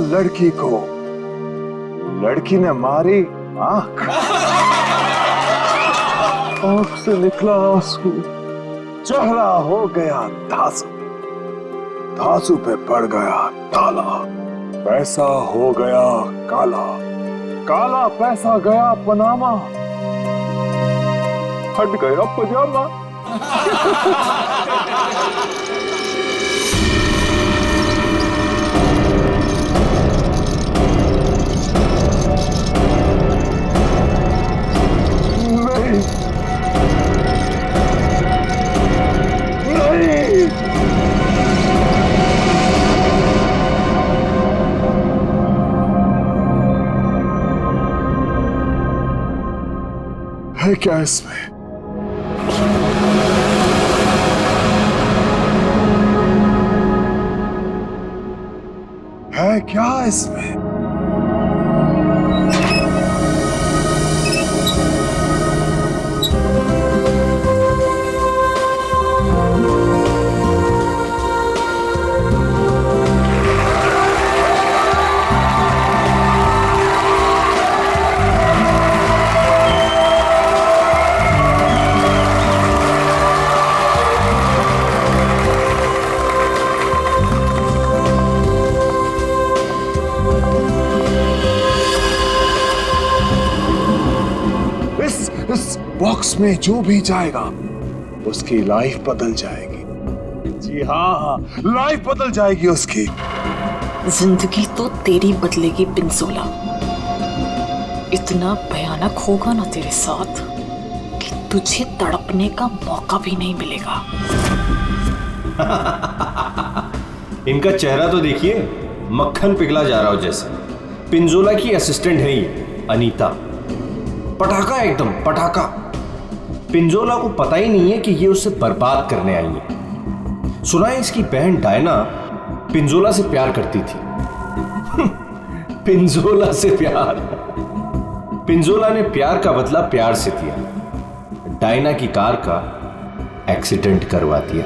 लड़की को, लड़की ने मारी आंख, आंख से निकला आंसू, चेहरा हो गया धांसू, धांसू पे पड़ गया ताला, पैसा हो गया काला, काला पैसा गया पनामा, हट गया पजामा। नहीं, नहीं, है क्या इसमें? है क्या इसमें? इस बॉक्स में जो भी जाएगा उसकी लाइफ बदल जाएगी। जी हाँ, लाइफ बदल जाएगी उसकी। जिंदगी तो तेरी बदलेगी पिंजोला। इतना भयानक होगा ना तेरे साथ कि तुझे तड़पने का मौका भी नहीं मिलेगा। इनका चेहरा तो देखिए, मक्खन पिघला जा रहा हो जैसे। पिंजोला की असिस्टेंट है ये अनीता, पटाखा एकदम पटाखा। पिंजोला को पता ही नहीं है कि ये उसे बर्बाद करने आई है। सुना है इसकी बहन डायना पिंजोला से प्यार करती थी। पिंजोला से प्यार। पिंजोला ने प्यार का बदला प्यार से दिया, डायना की कार का एक्सीडेंट करवा दिया।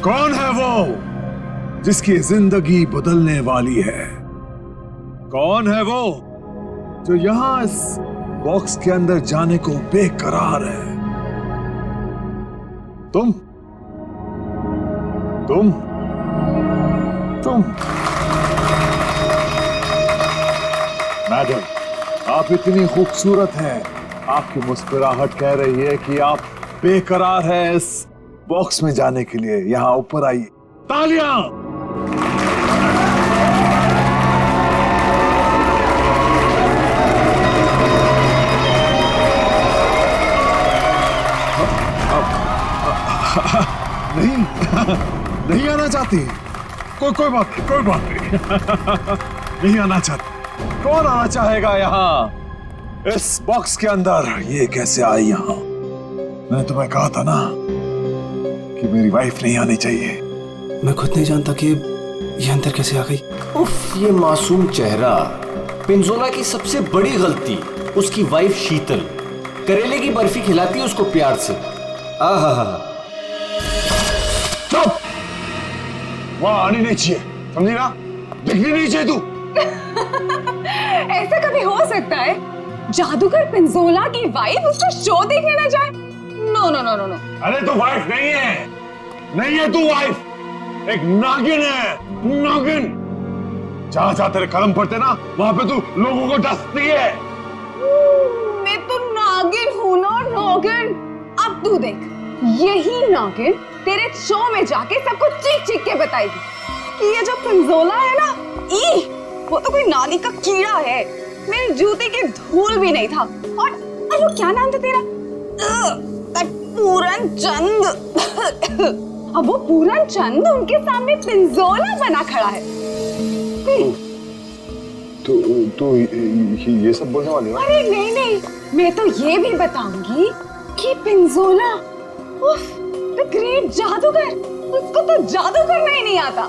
कौन है वो जिसकी जिंदगी बदलने वाली है? कौन है वो जो यहां इस बॉक्स के अंदर जाने को बेकरार है? तुम तुम तुम मैडम, आप इतनी खूबसूरत हैं, आपकी मुस्कुराहट कह रही है कि आप बेकरार हैं इस बॉक्स में जाने के लिए। यहां ऊपर आइए। तालियां! नहीं, नहीं आना चाहती? कोई बात नहीं। नहीं आना चाहती? कौन आना चाहेगा यहाँ इस बॉक्स के अंदर? ये कैसे आई यहाँ? मैंने तुम्हें कहा था ना कि मेरी वाइफ नहीं आनी चाहिए। मैं खुद नहीं जानता कि ये अंदर कैसे आ गई। उफ, ये मासूम चेहरा। पिंजोला की सबसे बड़ी गलती उसकी वाइफ शीतल करेले की बर्फी खिलाती है उसको प्यार से। आहा, चुप! वहां आनी नहीं चाहिए, समझी ना? दिखनी नहीं चाहिए तू। ऐसा कभी हो सकता है जादूगर पिंजोला की वाइफ उसका शो देखने ना जाए? No no no no no. अरे तू वाइफ नहीं है, नहीं है तू वाइफ, एक नागिन है, नागिन। जहां जहां तेरे कदम पड़ते ना वहां पे तू लोगों को डसती है। मैं तो नागिन हूं ना, नागिन। अब तू देख, यही नागिन तेरे शो में जाके सबको चीख चीख के बताएगी कि ये जो पिंजोला है ना, वो तो कोई नाली का कीड़ा है, मेरे जूते की धूल भी नहीं था। और वो क्या नाम था तेरा? पूरन चंद। अब वो पूरन चंद उनके सामने पिंजोला बना खड़ा है। तो ये सब बोलने वाली है? अरे नहीं नहीं, मैं तो ये भी बताऊंगी कि पिंजोला, द ग्रेट जादूगर, उसको तो जादू करना ही नहीं आता।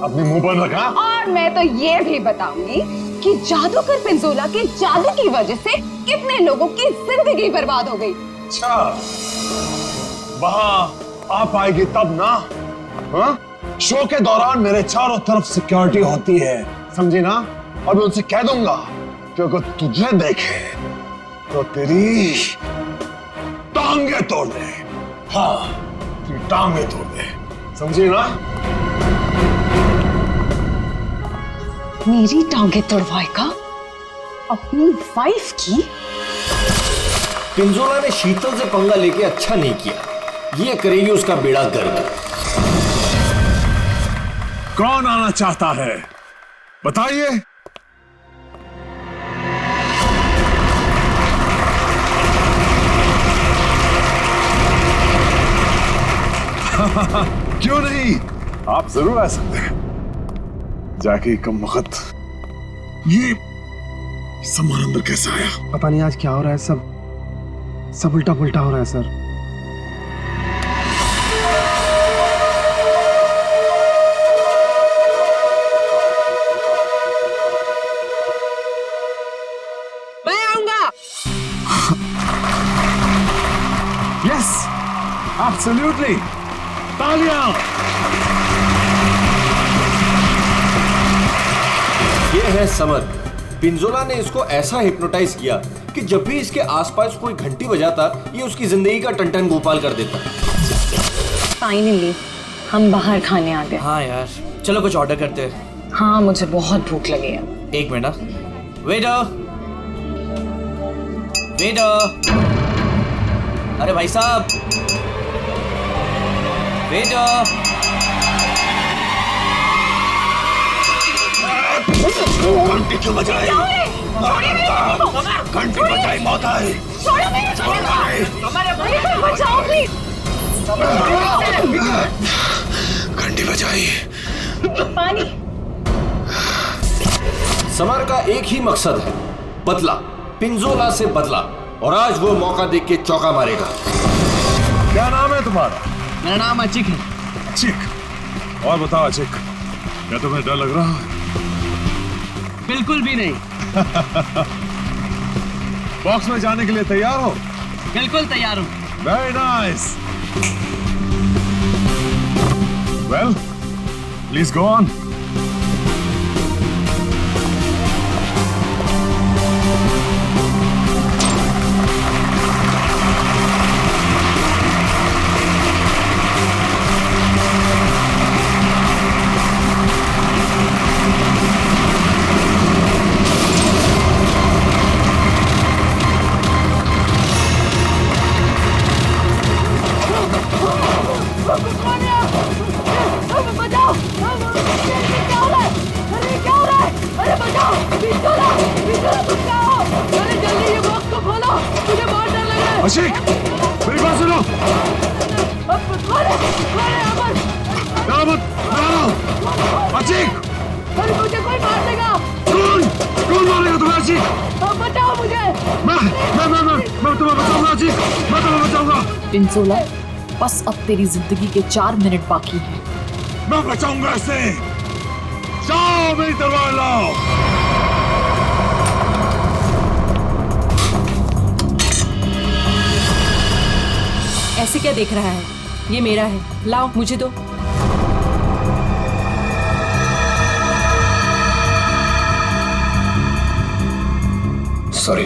अपने मुंह पर रखा। और मैं तो ये भी बताऊंगी कि जादूगर पिंजोला के जादू की वजह से कितने लोगों की जिंदगी बर्बाद हो गई। अच्छा, वहां आप आएगी तब ना। हाँ? शो के दौरान मेरे चारों तरफ सिक्योरिटी होती है, समझी ना? और मैं उनसे कह दूंगा कि अगर तुझे देखे तो तेरी टांगे तोड़ दे। हाँ, तेरी टांगे तोड़ दे, समझी ना? मेरी टांगे तोड़वाएगा? अपनी वाइफ की? पिंजोला ने शीतल से पंगा लेके अच्छा नहीं किया। ये करेगी उसका बेड़ा गर्क। कौन आना चाहता है बताइए। क्यों नहीं, आप जरूर आ सकते हैं। जाके कम वक्त ये सामान अंदर कैसे आया? पता नहीं आज क्या हो रहा है, सब उल्टा पुल्टा हो रहा है सर। मैं आऊंगा। Yes, absolutely. तालियां। ये है समर। पिंजोला ने इसको ऐसा हिप्नोटाइज किया कि जब भी इसके आसपास कोई घंटी बजाता, ये उसकी जिंदगी का टन गोपाल कर देता। फाइनली हम बाहर खाने आ गए। हाँ यार, चलो कुछ ऑर्डर करते हैं। हाँ, मुझे बहुत भूख लगी है। एक मिनट ना। वेटर, वेटर, अरे भाई साहब, वेटर। घंटी क्यों बजाई? घंटी बजाई, मौत आई। बचाओ प्लीज। घंटी बजाई। पानी। समर का एक ही मकसद है, बदला। पिंजोला से बदला। और आज वो मौका देख के चौका मारेगा। क्या नाम है तुम्हारा? मेरा नाम अचिक है। अचिक। और बताओ अचिक, क्या तुम्हें डर लग रहा है? बिल्कुल भी नहीं। बॉक्स में जाने के लिए तैयार हो? बिल्कुल तैयार हूँ। Very nice. Well, please go on. Ashik, मेरी बात सुनो। अशिक, मुझे कोई मार देगा। कौन मारेगा तुम्हें अशिक? बचाओ मुझे। मैं तुम्हें बचाऊंगा अशिक, मैं तुम्हें बचाऊंगा। पिंजोला, बस अब तेरी जिंदगी के 4 मिनट बाकी हैं। मैं बचाऊंगा इसे। जाओ, मेरी तलवार लाओ। ऐसे क्या देख रहा है? ये मेरा है, लाओ मुझे दो। सॉरी।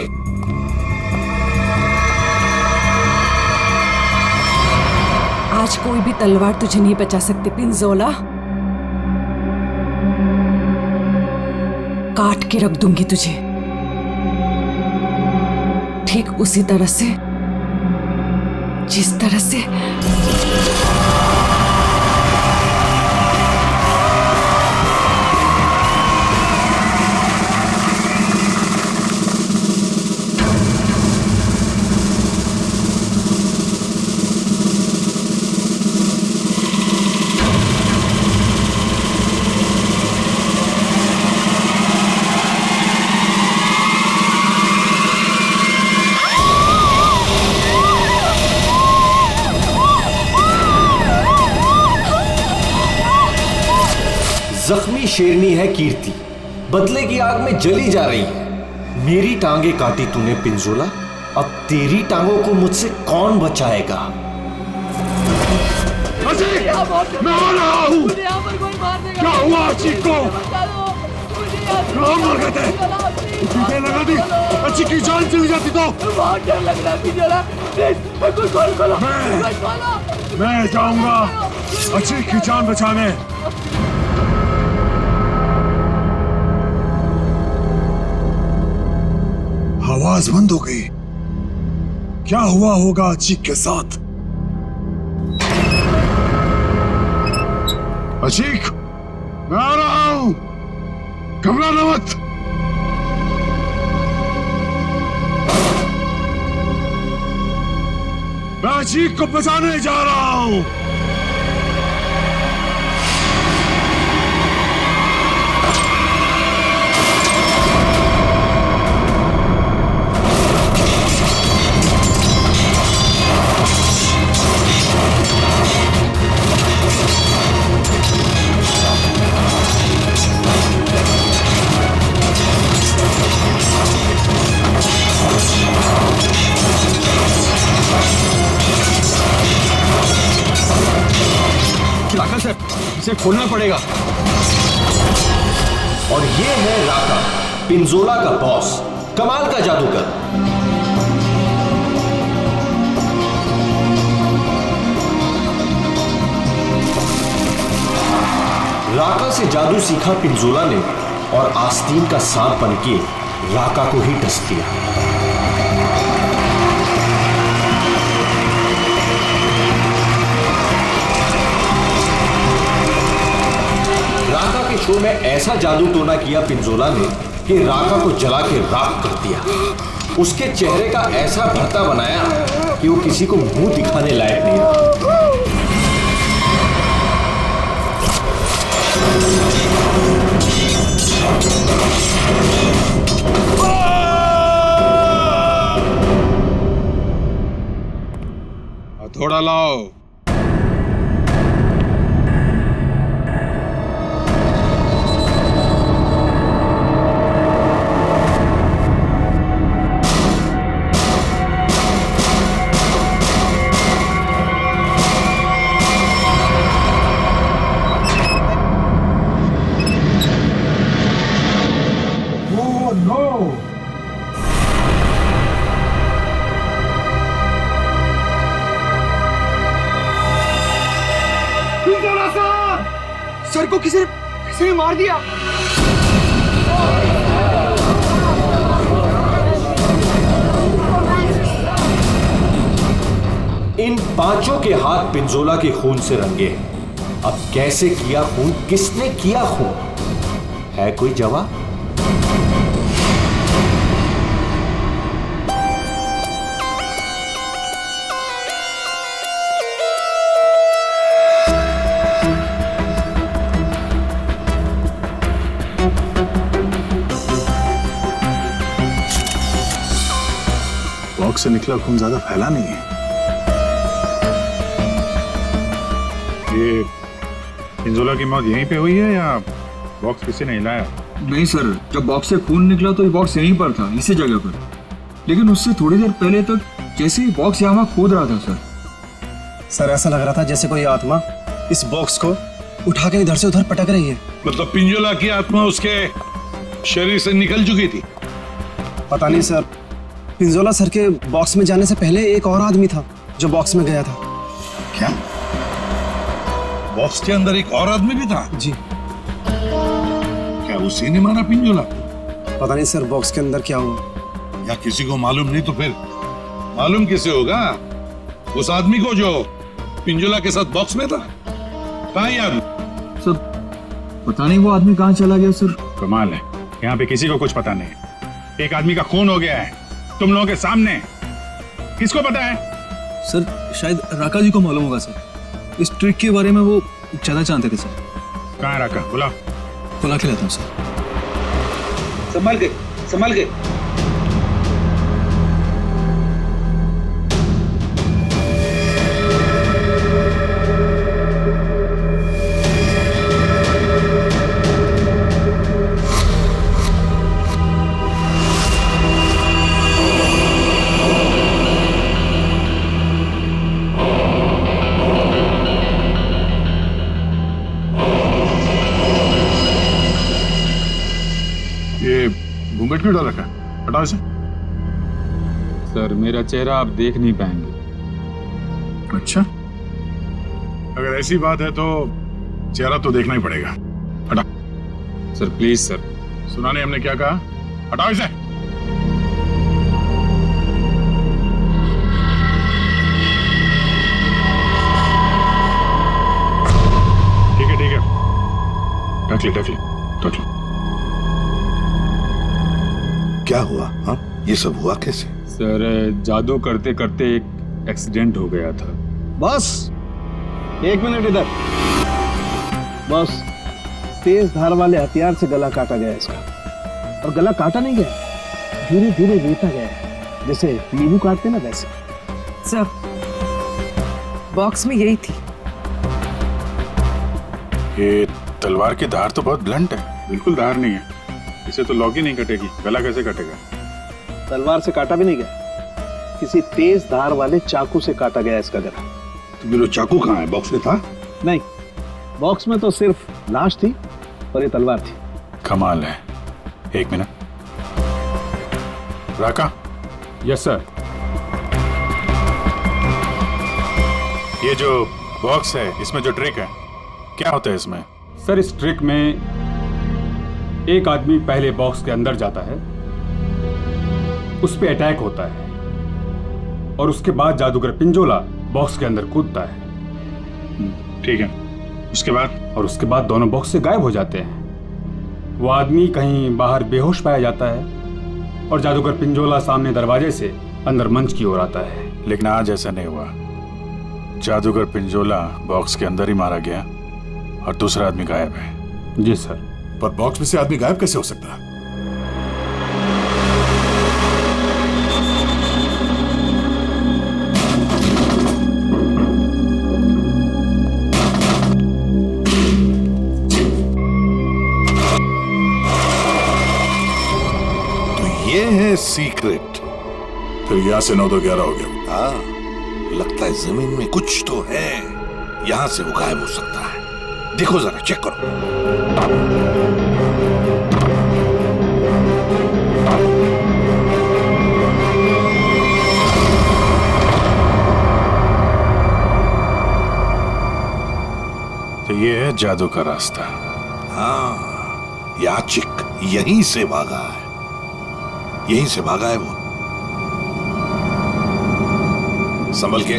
आज कोई भी तलवार तुझे नहीं बचा सकती पिंजोला। काट के रख दूंगी तुझे, ठीक उसी तरह से जिस तरह से की शेरनी है कीर्ति, बदले की आग में जली जा रही है। मेरी टांगे काटी तूने पिंजोला, अब तेरी टांगों को मुझसे कौन बचाएगा? अजीत, मैं आ रहा हूँ। क्या हुआ अजीत को? कहाँ मर गए थे? टीके लगा दी, अजीत की जान चली जाती तो। मैं जाऊंगा अजीत की जान बचाने। आवाज बंद हो गई। क्या हुआ होगा अजीत के साथ? अजीत, मैं आ रहा हूं, घबराना मत। मैं अजीत को बचाने जा रहा हूं। राका सर, इसे खोलना पड़ेगा। और ये है राका, पिंजोला का बॉस, कमाल का जादूगर। राका से जादू सीखा पिंजोला ने और आस्तीन का सांप बनके राका को ही डस दिया। राका के शो में ऐसा जादू टोना किया पिंजोला ने कि राका को जला के राख कर दिया। उसके चेहरे का ऐसा भरता बनाया कि वो किसी को मुंह दिखाने लायक नहीं रहा। हथौड़ा लाओ। सर को किसी ने मार दिया। इन पांचों के हाथ पिंजोला के खून से रंगे हैं। अब कैसे किया खून, किसने किया खून, है कोई जवाब? बॉक्स से निकला खून ज्यादा फैला नहीं है। ये पिंजोला की मौत यहीं पे हुई है या बॉक्स किसी ने हिलाया? नहीं सर, जब बॉक्स से खून निकला तो ये बॉक्स यहीं पर था, इसी जगह पर। लेकिन उससे थोड़ी देर पहले तक जैसे ही बॉक्स यहाँ खोद रहा था सर ऐसा लग रहा था जैसे कोई आत्मा इस बॉक्स को उठा के इधर से उधर पटक रही है। मतलब पिंजोला की आत्मा उसके शरीर से निकल चुकी थी? पता नहीं सर, पिंजोला सर के बॉक्स में जाने से पहले एक और आदमी था जो बॉक्स में गया था। क्या बॉक्स के अंदर एक और आदमी भी था? जी। क्या उसी ने मारा पिंजोला? पता नहीं सर बॉक्स के अंदर क्या हुआ। या किसी को मालूम नहीं तो फिर मालूम किसे होगा? उस आदमी को जो पिंजोला के साथ बॉक्स में था। कहाँ ये आदमी? सर पता नहीं वो आदमी कहाँ चला गया सर। कमाल है, यहाँ पे किसी को कुछ पता नहीं है। एक आदमी का खून हो गया है तुम लोगों के सामने, किसको पता है? सर शायद राका जी को मालूम होगा सर, इस ट्रिक के बारे में वो ज्यादा जानते थे सर। कहाँ है राका? बुला के लाता हूँ सर। संभाल के, संभाल के। घूंघट क्यों डाल रखा है? हटाओ इसे। सर मेरा चेहरा आप देख नहीं पाएंगे। अच्छा, अगर ऐसी बात है तो चेहरा तो देखना ही पड़ेगा। हटा। Sir please sir. सुना नहीं हमने क्या कहा? हटाओ इसे। ठीक है, ठीक है, ढक ले, ढक ले, ढक ले। क्या हुआ? हाँ, ये सब हुआ कैसे? सर जादू करते करते एक एक्सीडेंट हो गया था। बॉस, 1 मिनट इधर। बॉस, तेज धार वाले हथियार से गला काटा गया इसका। और गला काटा नहीं गया, धीरे धीरे रेता गया है, जैसे नींबू काटते ना वैसे। सर बॉक्स में यही थी। ये तलवार की धार तो बहुत ब्लंट है। बिल्कुल धार नहीं है, इसे तो लॉक ही नहीं कटेगी। गला कैसे कटेगा? तलवार से काटा भी नहीं गया, किसी तेज धार वाले चाकू से काटा गया इसका गला। तो फिर वो चाकू कहाँ है? बॉक्स में था? नहीं, बॉक्स में तो सिर्फ लाश थी और ये तलवार थी। कमाल है। 1 मिनट। राका, यस सर। ये जो बॉक्स है, इसमें जो ट्रिक है, क्या होता है इसमें? सर इस ट्रिक में एक आदमी पहले बॉक्स के अंदर जाता है, उस पे अटैक होता है और उसके बाद जादूगर पिंजोला बॉक्स के अंदर कूदता है। ठीक है, उसके बाद? और उसके बाद दोनों बॉक्स से गायब हो जाते हैं। वो आदमी कहीं बाहर बेहोश पाया जाता है और जादूगर पिंजोला सामने दरवाजे से अंदर मंच की ओर आता है। लेकिन आज ऐसा नहीं हुआ। जादूगर पिंजोला बॉक्स के अंदर ही मारा गया और दूसरा आदमी गायब है। जी सर। पर बॉक्स में से आदमी गायब कैसे हो सकता है? ये है सीक्रेट। फिर यहाँ से 9 तो 11 हो गया। हाँ, लगता है जमीन में कुछ तो है, यहां से वो गायब हो सकता है। देखो जरा, चेक करो। तो ये है जादू का रास्ता। हाँ, याचिक यहीं से भागा है, यहीं से भागा है वो। संभल के।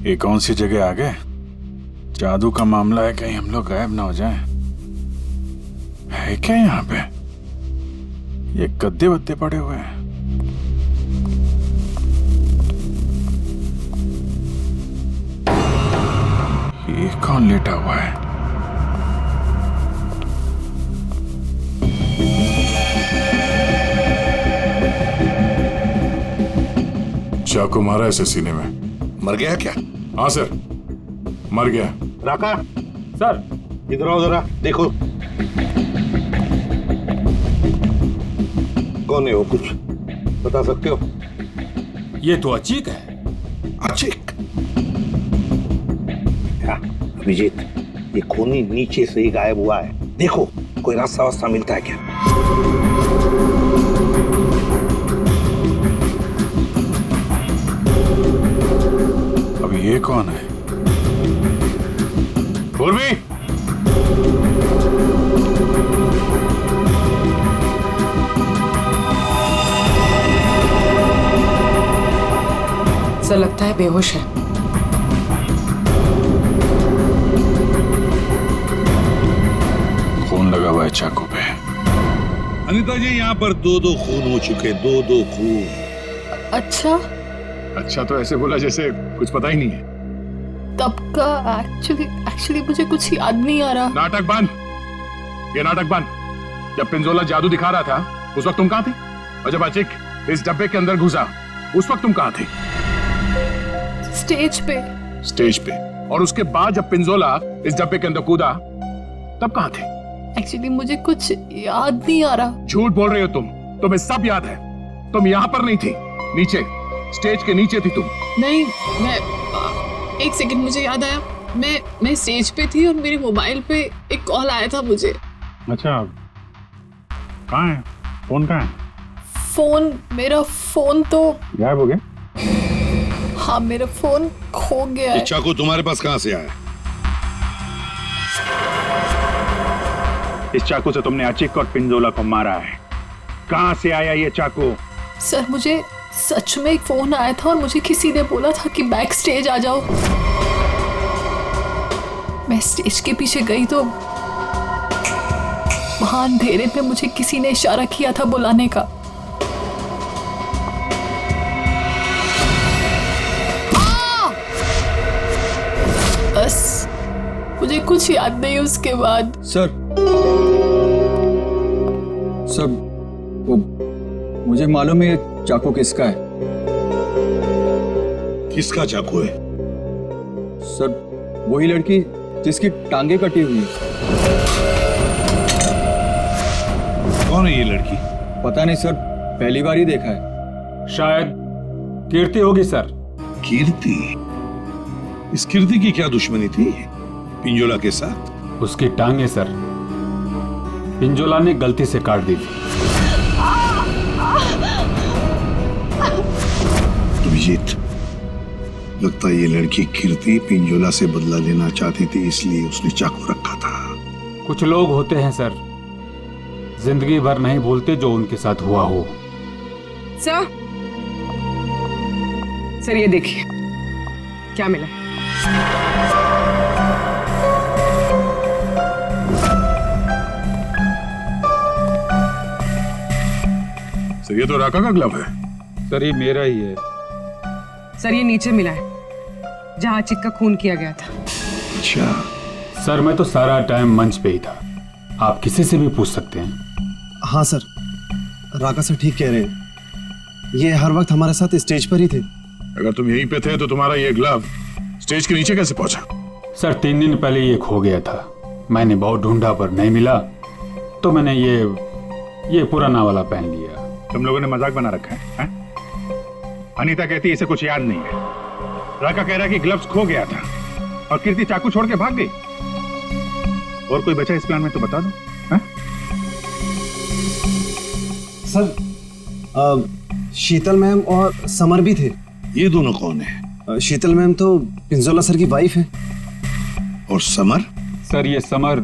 ये कौन सी जगह आ गए? जादू का मामला है, कहीं हम लोग गायब ना हो जाएं। है क्या यहाँ पे? ये गद्दे वद्दे पड़े हुए हैं। ये कौन लेटा हुआ है? चाकू मारा ऐसे सीने में। मर गया क्या? हाँ सर, मर गया। राका, सर इधर आओ जरा, देखो। कौन है वो, कुछ बता सकते हो? ये तो अचीक है। अचीक? अभिजीत, ये खूनी नीचे से ही गायब हुआ है। देखो, कोई रास्ता वास्ता मिलता है क्या? अभी ये कौन है? पूर्वी, सर लगता है बेहोश है। खून लगा हुआ है चाकू पे। अनीता जी, यहाँ पर 2-2 खून हो चुके, 2-2 खून। अच्छा, अच्छा तो ऐसे बोला जैसे कुछ पता ही नहीं है। तब का एक्चुअली मुझे कुछ याद नहीं आ रहा। नाटक बंद, ये नाटक बंद। जब पिंजोला जादू दिखा रहा था उस वक्त तुम कहाँ थे? और जब अचिक इस डब्बे के अंदर घुसा उस वक्त तुम कहाँ थे? स्टेज पे। स्टेज पे। और उसके बाद जब पिंजोला इस डब्बे के अंदर कूदा तब कहाँ थे? एक्चुअली मुझे कुछ याद नहीं आ रहा। झूठ बोल रहे हो तुम, तुम्हें सब याद है। तुम यहाँ पर नहीं थी, नीचे स्टेज के नीचे थी तुम। नहीं, एक सेकंड, मुझे याद आया, मैं स्टेज पे थी और मेरे मोबाइल पे एक कॉल आया था मुझे। अच्छा, कहाँ है फोन? कहाँ है मेरा फोन तो गायब हो गया? हाँ, मेरा फोन खो गया है। चाकू तुम्हारे पास कहाँ से आया? इस चाकू से तुमने अचिक और पिंजोला को मारा है। कहाँ से आया ये चाकू? सर, मुझे सच में एक फोन आया था और मुझे किसी ने बोला था कि बैक स्टेज आ जाओ। मैं स्टेज के पीछे गई तो वहां अंधेरे में मुझे किसी ने इशारा किया था बुलाने का। बस मुझे कुछ याद नहीं उसके बाद। सर वो मुझे मालूम है ये चाकू किसका है। किसका चाकू है? सर वही लड़की जिसकी टांगे कटी हुई है। कौन है ये लड़की? पता नहीं सर, पहली बार ही देखा है। शायद कीर्ति होगी सर। कीर्ति? इस कीर्ति की क्या दुश्मनी थी पिंजोला के साथ? उसकी टांगे सर पिंजोला ने गलती से काट दी थी। अभिजीत, लगता है ये लड़की कीर्ति पिंजोला से बदला लेना चाहती थी, इसलिए उसने चाकू रखा था। कुछ लोग होते हैं सर, जिंदगी भर नहीं भूलते जो उनके साथ हुआ हो। सर ये देखिए क्या मिला। सर ये तो राका का ग्लव है। सर ये मेरा ही है। सर ये नीचे मिला है जहां अचिक का खून किया गया था। अच्छा, सर मैं तो सारा टाइम मंच पे ही था, आप किसी से भी पूछ सकते हैं। हाँ सर, राका सर ठीक कह रहे हैं, ये हर वक्त हमारे साथ स्टेज पर ही थे। अगर तुम यहीं पे थे तो तुम्हारा ये ग्लव स्टेज के नीचे कैसे पहुंचा? सर 3 दिन पहले ये खो गया था, मैंने बहुत ढूंढा पर नहीं मिला, तो मैंने ये पुराना वाला पहन लिया। तुम लोगों ने मजाक बना रखा है? अनीता कहती है इसे कुछ याद नहीं है, राका कह रहा है कि ग्लव्स खो गया था और कीर्ति चाकू छोड़ के भाग गई। और कोई बचा इस प्लान में तो बता दो। सर शीतल मैम और समर भी थे। ये दोनों कौन है? शीतल मैम तो पिंजोला सर की वाइफ है। और समर? सर ये समर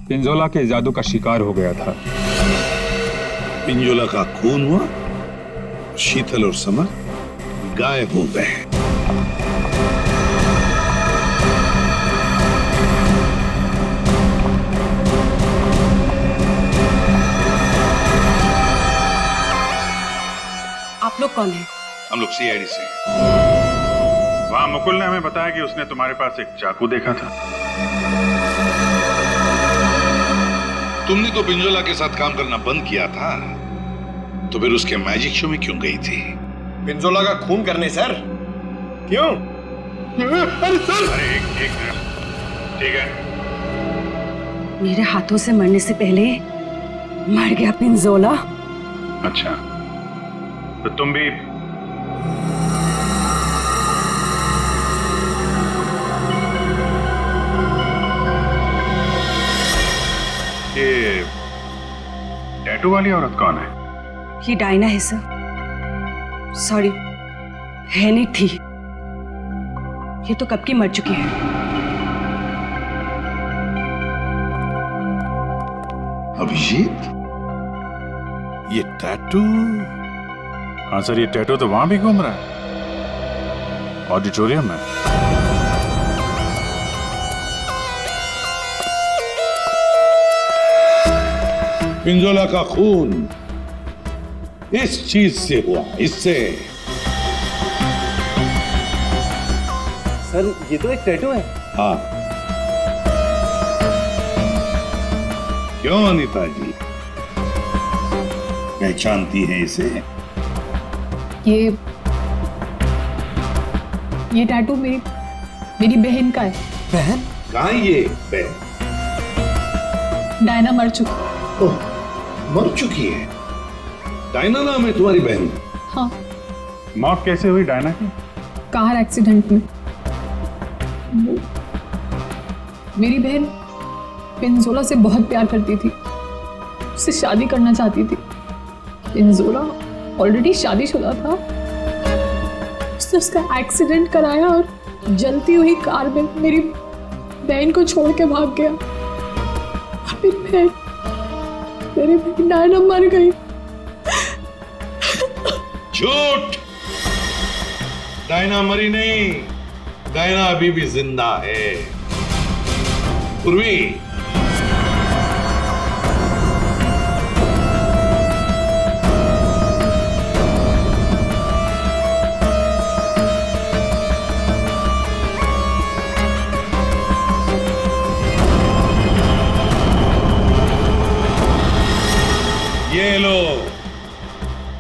पिंजोला के जादू का शिकार हो गया था। पिंजोला का खून हुआ, शीतल और समर गायब हो गए। आप लोग कौन हैं? हम लोग सीआईडी से। वहां मुकुल ने हमें बताया कि उसने तुम्हारे पास एक चाकू देखा था। तुमने तो पिंजोला के साथ काम करना बंद किया था, तो फिर उसके मैजिक शो में क्यों गई थी? पिंजोला का खून करने सर। क्यों? अरे सर! अरे एक ठीक है। मेरे हाथों से मरने से पहले मर गया पिंजोला। अच्छा, तो तुम भी ये टैटू वाली औरत कौन है? ये डायना है सर। सॉरी, है नहीं थी, ये तो कब की मर चुकी है। अभिजीत, ये टैटू? हाँ सर, ये टैटू तो वहां भी घूम रहा है, ऑडिटोरियम में। पिंजोला का खून इस चीज से हुआ, इससे। सर ये तो एक टैटू है। हाँ, क्यों अनीता जी, पहचानती है इसे? ये टैटू मेरी बहन का है। बहन? कहाँ ये बहन? डायना मर चुकी। ओह, मर चुकी है? डायना नाम है तुम्हारी बहन? हाँ। मौत कैसे हुई डायना की? कार एक्सीडेंट में। मेरी बहन पिंजोला से बहुत प्यार करती थी, उससे शादी करना चाहती थी। पिंजोला ऑलरेडी शादीशुदा था। उसने उसका एक्सीडेंट कराया और जलती हुई कार में मेरी बहन को छोड़ के भाग गया। मेरी बहन डायना मर गई। झूठ! डायना मरी नहीं, डायना अभी भी जिंदा है। पूर्वी, ये लो,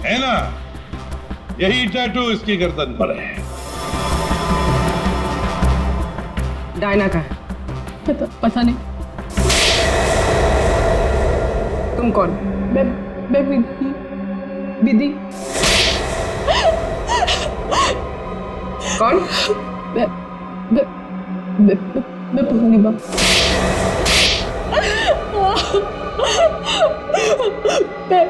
है ना, यही टैटू इसकी गर्दन पर है। डायना का है? पता नहीं। तुम कौन? मैं विधि। कौन? मैं पूर्णिमा। मैं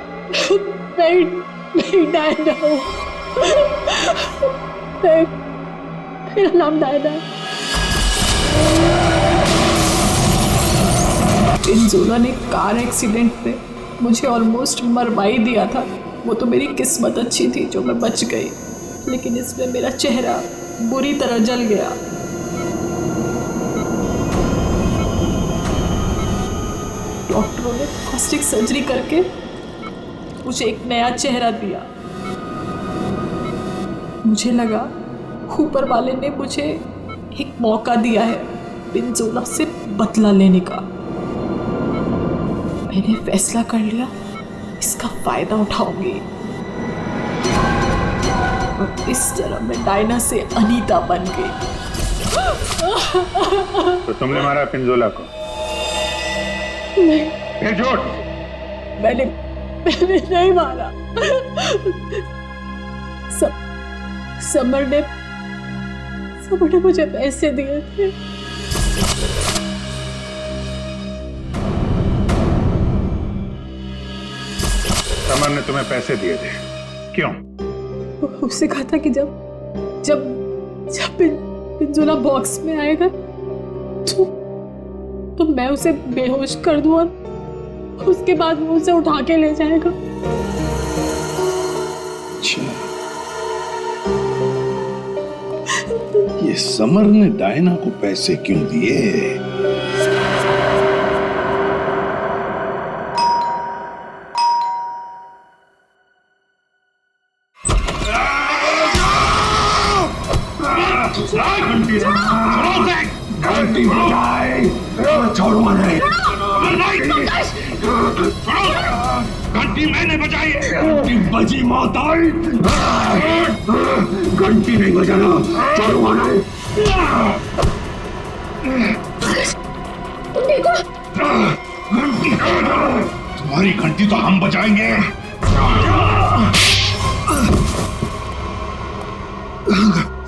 डायना हूँ। मेरा नाम डायना है। पिंजोला ने कार एक्सीडेंट में मुझे ऑलमोस्ट मरवा ही दिया था। वो तो मेरी किस्मत अच्छी थी जो मैं बच गई, लेकिन इसमें मेरा चेहरा बुरी तरह जल गया। डॉक्टरों ने प्लास्टिक सर्जरी करके मुझे एक नया चेहरा दिया। मुझे लगा ऊपर वाले ने मुझे एक मौका दिया है पिंजोला से बदला लेने का। मैंने फैसला कर लिया, इसका फायदा उठाऊंगी और इस तरह मैं डायना से अनीता बन गई। तो तुमने मारा पिंजोला को? नहीं, फिर झूठ। मैंने नहीं मारा। समर ने मुझे पैसे दिए थे। समर ने तुम्हें पैसे दिए थे, क्यों? उससे कहा था कि जब पिंजोला बॉक्स में आएगा तो मैं उसे बेहोश कर दूं और उसके बाद वो उसे उठा के ले जाएगा। ये समर ने डायना को पैसे क्यों दिए? घंटी बजाए, छोड़ूंगा नहीं। घंटी मैंने बजाई, घंटी बजी मौत आई। घंटी नहीं बजाना, छोड़ूंगा नहीं। तुम्हारी घंटी तो हम बजाएंगे।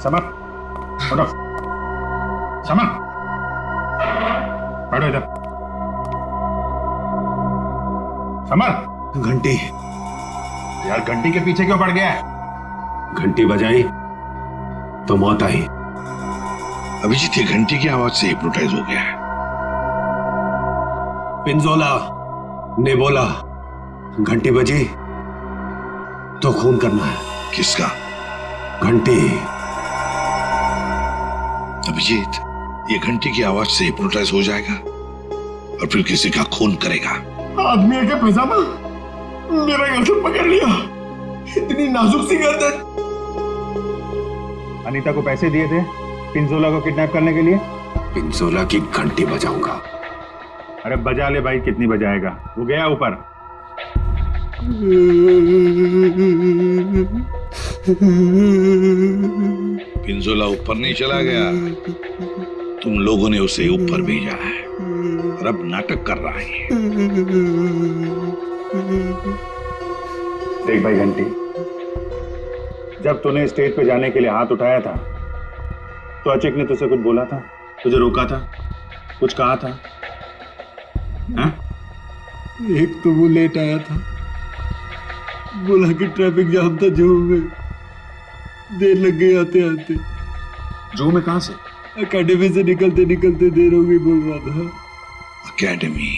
समर, उठो। समर, बैठो इधर। समर, घंटी। यार घंटी के पीछे क्यों पड़ गया है? घंटी बजाई तो मौत आई। अभिजीत ये घंटी की आवाज से हिप्नोटाइज हो गया है। पिंजोला ने बोला घंटी बजी तो खून करना है। किसका? घंटी। अभिजीत ये घंटी की आवाज से हिप्नोटाइज हो जाएगा और फिर किसी का खून करेगा। आदमी है क्या पैजामा? मेरा गर्दन पकड़ लिया, इतनी नाजुक सी गर्दन। अनीता को पैसे दिए थे पिंजोला को किडनैप करने के लिए? पिंजोला की घंटी बजाऊंगा। अरे बजा ले भाई, कितनी बजाएगा? वो गया ऊपर। पिंजोला ऊपर नहीं चला गया, तुम लोगों ने उसे ऊपर भेजा है और अब नाटक कर रहा है। देख भाई घंटी, जब तूने स्टेज पे जाने के लिए हाथ उठाया था तो अचिक ने तुझसे कुछ बोला था? तुझे रोका था, कुछ कहा था? हाँ? एक तो वो लेट आया था, बोला कि ट्रैफिक जाम था जू में, देर लग गई आते आते। जू में कहां से? एकेडमी से निकलते निकलते देर हो गई बोल रहा था। अकेडमी,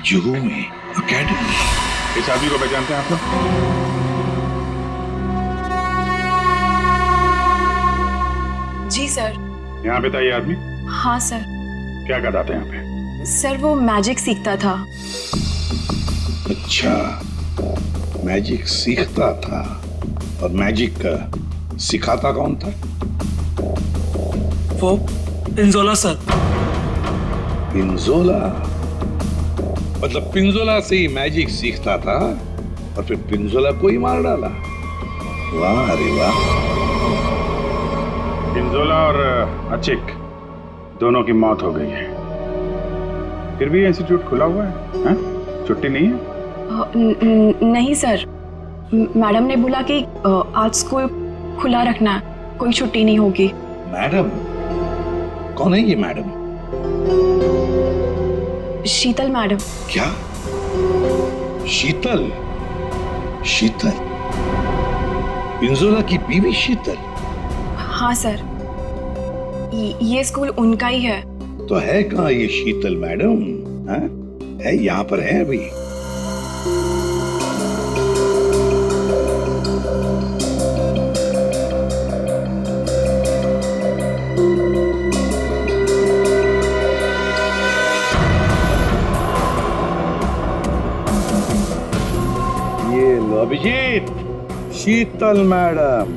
जुहू में अकेडमी। इस आदमी को पहचानते हैं आप लोग? जी सर। यहाँ पे था ये आदमी? हाँ सर। क्या करता था यहाँ पे? सर वो मैजिक सीखता था। अच्छा, मैजिक सीखता था। और मैजिक सिखाता कौन था? वो पिंजोला सर। पिंजोला? मतलब पिंजोला से ही मैजिक सीखता था और फिर पिंजोला को ही मार डाला? वाह अरे वाह। पिंजोला और अचिक दोनों की मौत हो गई है, फिर भी इंस्टीट्यूट खुला हुआ है, हाँ? छुट्टी नहीं है? नहीं सर, मैडम ने बोला कि आज स्कूल खुला रखना है, कोई छुट्टी नहीं होगी। मैडम? कौन है ये मैडम? शीतल मैडम। क्या? शीतल? शीतल? पिंजोला की बीवी शीतल? हाँ सर, ये स्कूल उनका ही है। तो है कहाँ ये शीतल मैडम? हाँ? है यहाँ पर है अभी? ये लो अभिजीत, शीतल मैडम।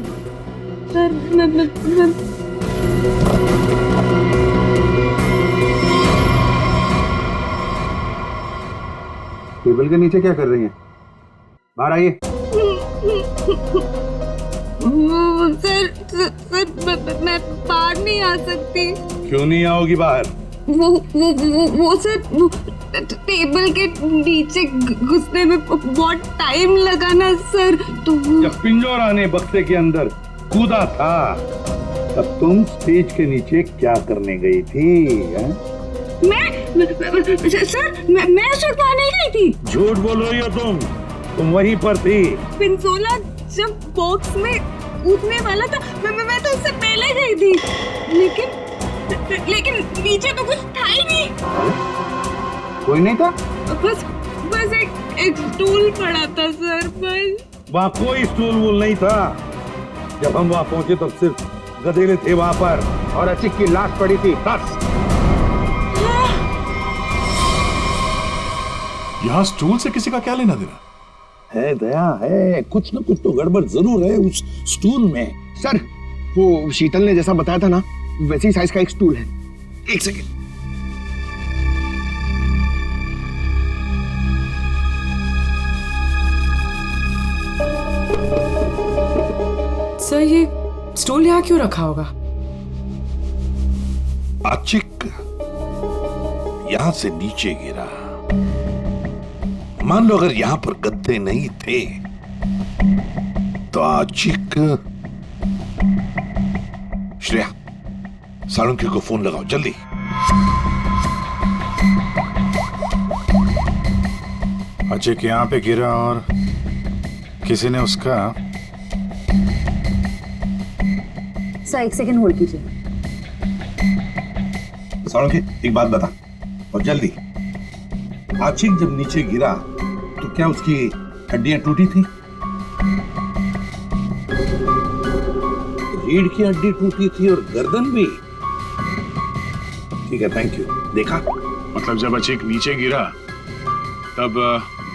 टेबल के नीचे क्या कर रही हैं? बाहर आइए। सर मैं बाहर नहीं आ सकती। क्यों नहीं आओगी बाहर? वो सर टेबल के नीचे घुसने में बहुत टाइम लगा ना सर, तो जब पिंजोरा ने बक्से के अंदर कूदा था तब तुम स्टेज के नीचे क्या करने गई थी? सर मैं उस वक्त वहाँ नहीं गई थी। झूठ बोल रही हो तुम वहीं पर थी। पिंजोला जब बॉक्स में कूदने वाला था मैं तो उससे पहले गई थी, लेकिन नीचे तो कुछ था ही नहीं। कोई नहीं था? बस एक स्टूल पड़ा था सर, बस। वहाँ कोई स्टूल वूल नहीं था। जब हम वहाँ पहुंचे तब सिर्फ गधेले थे वहाँ पर और अचिक की लाश पड़ी थी, बस। यहाँ स्टूल से किसी का क्या लेना देना? है दया, है कुछ न कुछ तो गड़बड़ जरूर है उस स्टूल में। सर वो शीतल ने जैसा बताया था ना, वैसी साइज का एक स्टूल है। एक सेकेंड। सर ये स्टूल यहाँ क्यों रखा होगा? अचिक यहां से नीचे गिरा। मान लो अगर यहां पर गद्दे नहीं थे तो अचिक। श्रेया, सालुंके को फोन लगाओ जल्दी। अचिक यहाँ पे गिरा और किसी ने उसका। सर एक सेकंड होल्ड कीजिए। सालुंके एक बात बता और जल्दी। आचिक जब नीचे गिरा तो क्या उसकी हड्डियां टूटी थी? रीढ़ की हड्डी टूटी थी और गर्दन भी। ठीक है, थैंक यू। देखा? मतलब जब अचिक नीचे गिरा तब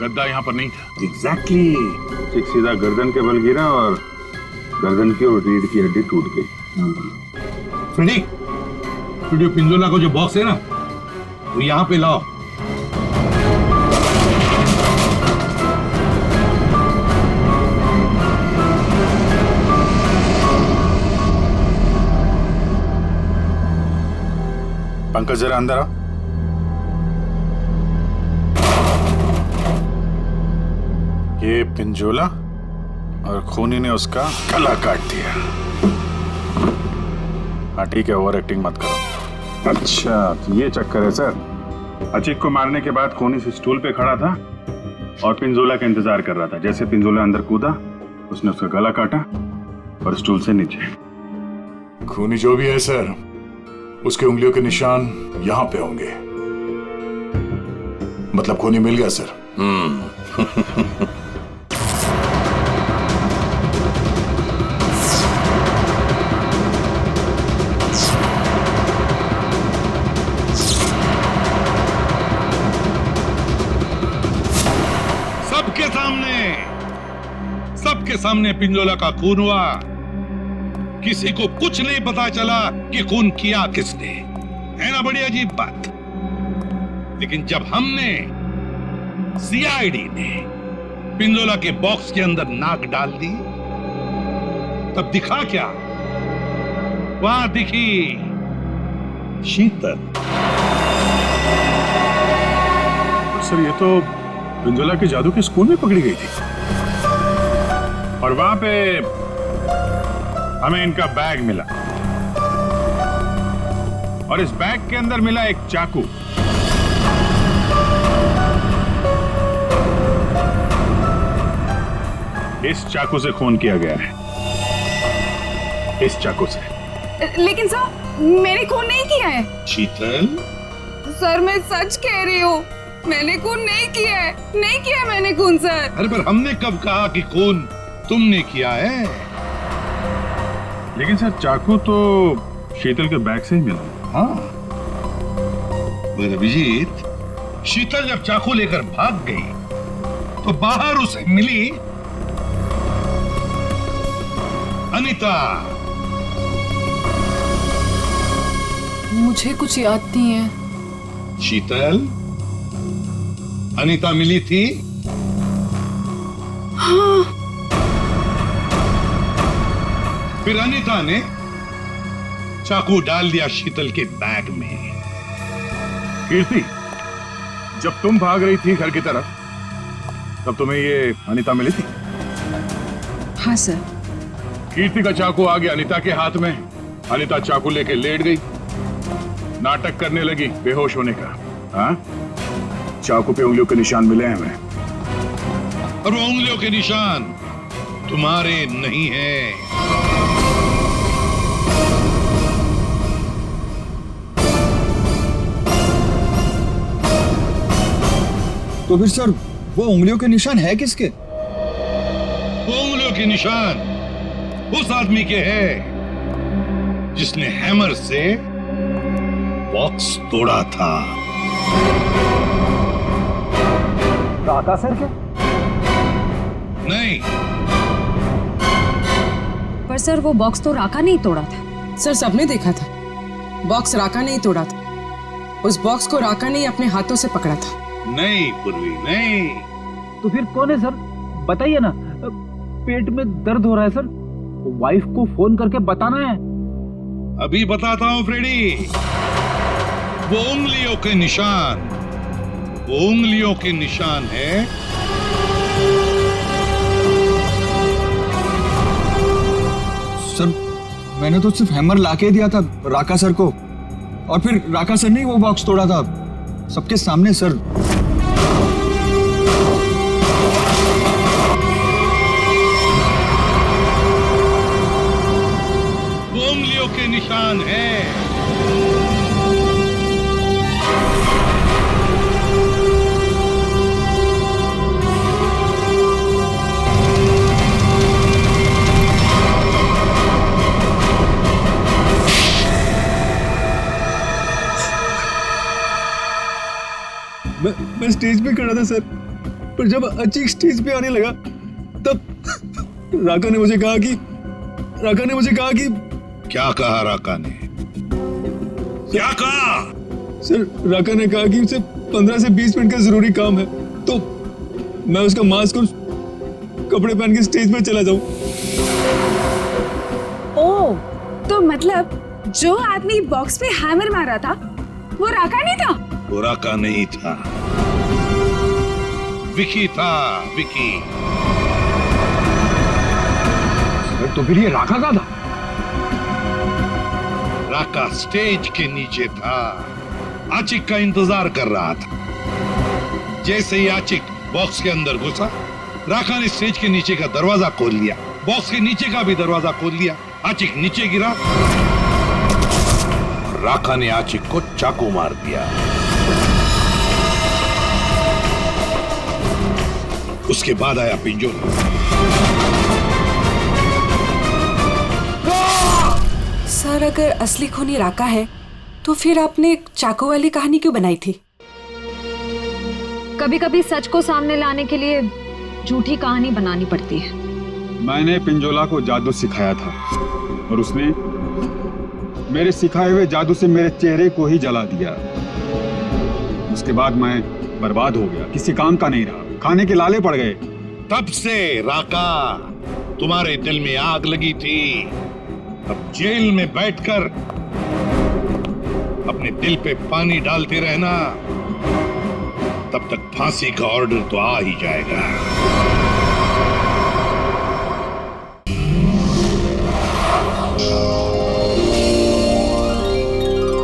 गद्दा यहाँ पर नहीं था? एग्जैक्टली। अचिक सीधा गर्दन के बल गिरा और गर्दन की और रीढ़ की हड्डी टूट गई। फ्रेडी, पिंजोला को जो बॉक्स है ना वो यहाँ पे लाओ। पंकज जरा अंदर आओ। ये पिंजोला और खूनी ने उसका गला काट दिया। हाँ ठीक है, ओवर एक्टिंग मत करो। अच्छा तो ये चक्कर है सर। अचिक को मारने के बाद खूनी से स्टूल पे खड़ा था और पिंजोला का इंतजार कर रहा था। जैसे पिंजोला अंदर कूदा, उसने उसका गला काटा और स्टूल से नीचे। खूनी जो भी है सर, उसके उंगलियों के निशान यहां पे होंगे। मतलब खूनी मिल गया सर। सबके सामने पिंजोला का खून हुआ। किसी को कुछ नहीं पता चला कि खून किया किसने। है ना बड़ी अजीब बात। लेकिन जब हमने, सीआईडी ने पिंजोला के बॉक्स के अंदर नाक डाल दी, तब दिखा क्या? वहां दिखी शीतल। सर ये तो पिंजोला के जादू के स्कूल में पकड़ी गई थी और वहां पे हमें इनका बैग मिला और इस बैग के अंदर मिला एक चाकू। इस चाकू से खून किया गया है, इस चाकू से। लेकिन सर मैंने खून नहीं किया है। शीतल, सर मैं सच कह रही हूँ, मैंने खून नहीं किया है, नहीं किया है मैंने खून सर। अरे पर हमने कब कहा कि खून तुमने किया है? लेकिन सर चाकू तो शीतल के बैग से ही मिला। हाँ पर अभिजीत, शीतल जब चाकू लेकर भाग गई तो बाहर उसे मिली अनीता। मुझे कुछ याद नहीं है। शीतल, अनीता मिली थी? हाँ। फिर अनीता ने चाकू डाल दिया शीतल के बैग में। कीर्ति, जब तुम भाग रही थी घर की तरफ, तब तुम्हें ये अनीता मिली थी? हाँ सर। कीर्ति का चाकू आ गया अनीता के हाथ में। अनीता चाकू लेके लेट गई, नाटक करने लगी बेहोश होने का। हाँ, चाकू पे उंगलियों के निशान मिले हैं हमें। और वो उंगलियों के निशान तुम्हारे नहीं है। तो फिर सर वो उंगलियों के निशान है किसके? वो उंगलियों के निशान उस आदमी के हैं जिसने हैमर से बॉक्स तोड़ा था। राका सर के? नहीं। पर सर वो बॉक्स तो राका नहीं तोड़ा था। सर सबने देखा था, बॉक्स राका नहीं तोड़ा था। उस बॉक्स को राका ने अपने हाथों से पकड़ा था। नहीं पूर्वी, नहीं। तो फिर कौन है सर? बताइए ना। पेट में दर्द हो रहा है सर, वाइफ को फोन करके बताना है। अभी बताता हूं फ्रेडी। वो उंगलियों के निशान, वो उंगलियों के निशान है सर। मैंने तो सिर्फ हैमर लाके दिया था राका सर को, और फिर राका सर ने वो बॉक्स तोड़ा था सबके सामने सर। वो उंगलियों के निशान है। मैं स्टेज पे खड़ा था सर, पर जब अचीक स्टेज पे आने लगा तब राका ने मुझे कहा कि क्या कहा राका ने? क्या कहा? सर राका ने कहा कि उसे 15 से 20 मिनट का जरूरी काम है, तो मैं उसका मास्क और कपड़े पहन के स्टेज पे चला जाऊं। ओह, तो मतलब जो आदमी बॉक्स पे हैमर मारा था वो राका नहीं था? वो राका नहीं था, विकी था, विकी। तो फिर ये राका का था? राका स्टेज के नीचे था, आचिक का इंतजार कर रहा था। जैसे ही आचिक बॉक्स के अंदर घुसा, राका ने स्टेज के नीचे का दरवाजा खोल लिया, बॉक्स के नीचे का भी दरवाजा खोल लिया। आचिक नीचे गिरा, राका ने आचिक को चाकू मार दिया। उसके बाद आया पिंजोला। सर, अगर असली खूनी राका है तो फिर आपने एक चाकू वाली कहानी क्यों बनाई थी? कभी कभी सच को सामने लाने के लिए झूठी कहानी बनानी पड़ती है। मैंने पिंजोला को जादू सिखाया था और उसने मेरे सिखाए हुए जादू से मेरे चेहरे को ही जला दिया। उसके बाद मैं बर्बाद हो गया, किसी काम का नहीं रहा, खाने के लाले पड़ गए। तब से राका तुम्हारे दिल में आग लगी थी। अब जेल में बैठकर अपने दिल पे पानी डालते रहना, तब तक फांसी का ऑर्डर तो आ ही जाएगा।